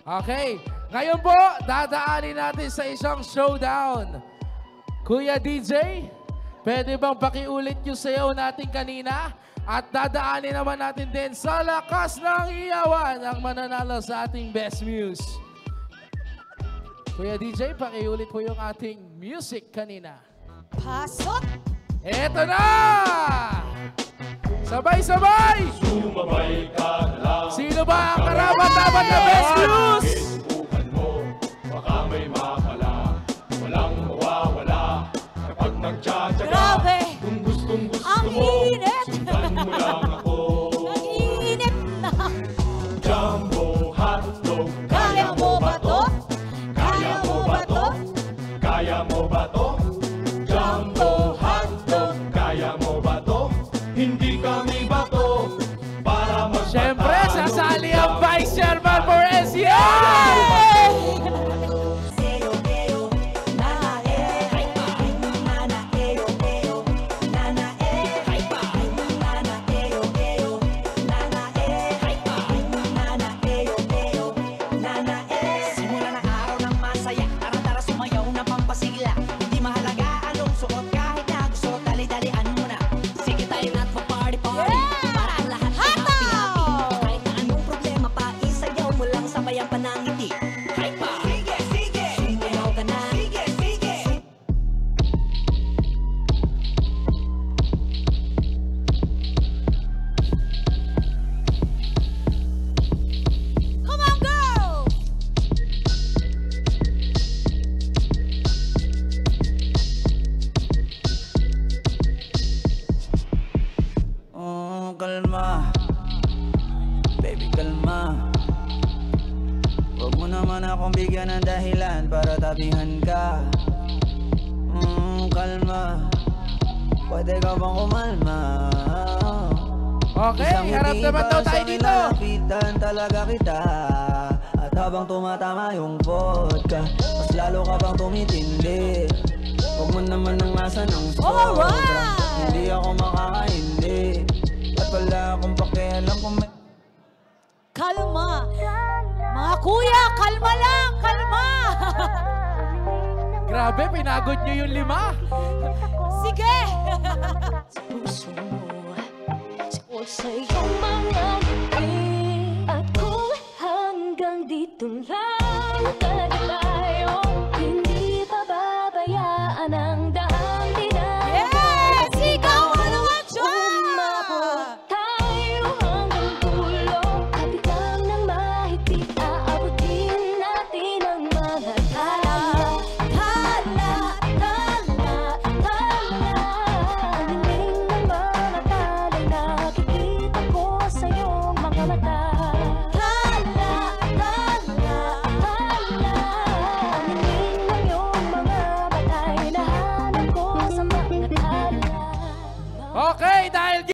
Okay, ngayon po, dadaanin natin sa isang showdown. Kuya DJ, pwede bang pakiulit yung sayaw natin kanina? At dadaanin naman natin din sa lakas ng iyawan ang mananalo sa ating Best Muse. Kuya DJ, pakiulit po yung ating music kanina. Pasok! Eto na! Sabay-sabay! Sumabay ka na lang. Sino ba ang karapat-dapat na Best Muse? Subukan mo, baka may makala. Walang mawawala kapag nagtsatsaga. Grabe! Kung gustong gusto Ang mo, init! sundan mo lang ako. Nag-iinit na! Jumbo hotdog, Kaya mo ba to? Kaya mo ba to? Kaya mo ba to? Jumbo hotdog, kaya mo ba to? Hindi kami bato para magpatalo. Siyempre, sasali ang Vice Chairman for SCA! Simula ng araw ng masaya, tara-tara sumayaw na pampasigla. Di mahalaga anong suot, kahit na gusto, dali-dalian mo na. Sige tayo na't mag-party-party, para ang lahat ay happy-happy. Kahit na anong problema pa, isayaw mo lang sabay ang panangiti. Hype pa! Sige, sige! Sumayaw ka na. Sige, sige! Come on, girl! Oh, kalma. Baby, kalma. Huwag mo naman akong bigyan ng dahilan para tabihan ka. Kalma. Pwede ka bang kumalma? Okay, harap naman daw tayo dito. Nilapitan talaga kita. At habang tumatama yung vodka, mas lalo ka bang tumitindi. Huwag mo naman ang asa ng sobra. Alright! Hindi ako makakaindi. At wala akong pakialam kung may... Kalma! Mga kuya, kalma lang! Kalma! Grabe, pinagod nyo yung 5. Sige! Puso suot sa iyong mga ngiti. At kung hanggang dito lang talaga